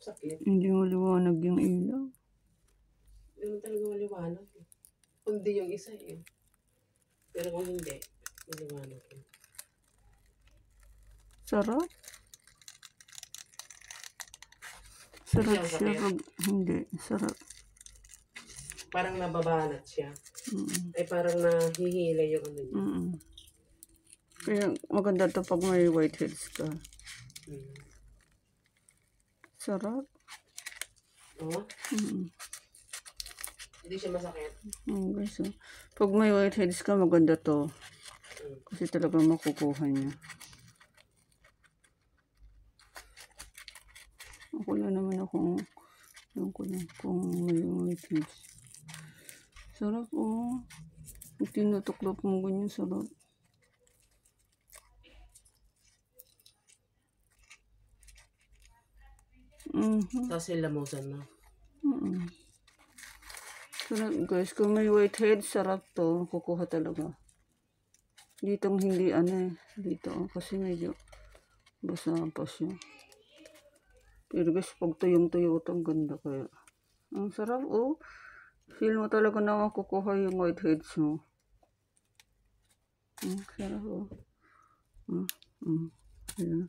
sakit. Hindi maliwanag yung ilaw. Hindi naman talaga maliwanag. Hindi yung isa eh. Pero kung hindi, maliwanag yun. Sarap. Sarap siya. Hindi, sarap. Parang nababanat siya. Ay parang nahihila yung ano niya. Kaya maganda to pag may whiteheads ka. Sarap. Oo? Hindi siya masakit. Okay, so, pag may whiteheads ka, maganda to. Kasi talaga makukuha niya. Ako na naman akong kung may whiteheads. Sarap, oh. Pag tinutuklap mo ganyan, sarap. Tapos ilamusan na. Sarap guys, kung may whiteheads, sarap to. Kukuha talaga. Ditong hindi dito kasi medyo basa pa siya. Pero guys, pag tuyong-tuyo ito, ang ganda kaya. Ang sarap, oh. Feel mo talaga na makukuha yung whiteheads mo. Sarap, oh. Ayan.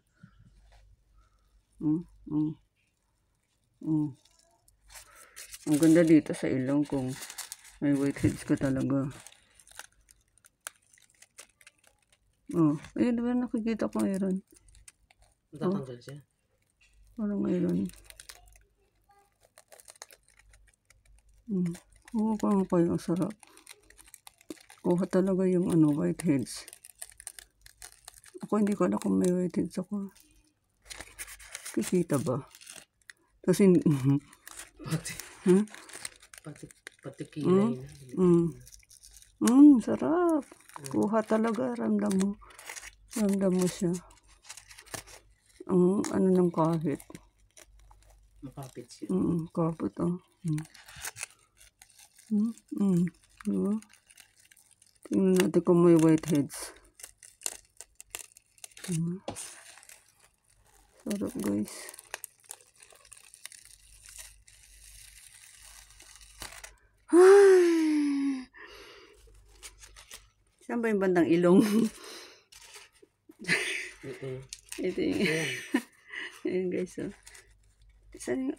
Ang ganda dito sa ilong kung may whiteheads ka talaga. Oh, ayun diba nakikita ko mayroon. Natatanggal siya? Parang mayroon. Oo, parang kayo ang sarap. Kuha talaga yung whiteheads. Ako hindi ko alam kung may whiteheads ako. Kikita ba? Kasi Pati kilay na. Sarap. Kuha talaga, ramdam mo. Ramdam mo siya. Ano ng kahit. Mapapit siya. Kapit, oh. Diba? Tingnan natin kung may whiteheads. Sarap, guys. Saan ba yung bandang ilong? Ito yung... Ayan guys, oh.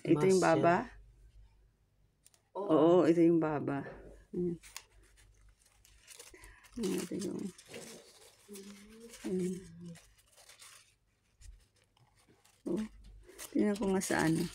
Ito yung baba? Oo, ito yung baba. Ito yung... Oh, tingnan ko nga sa ano.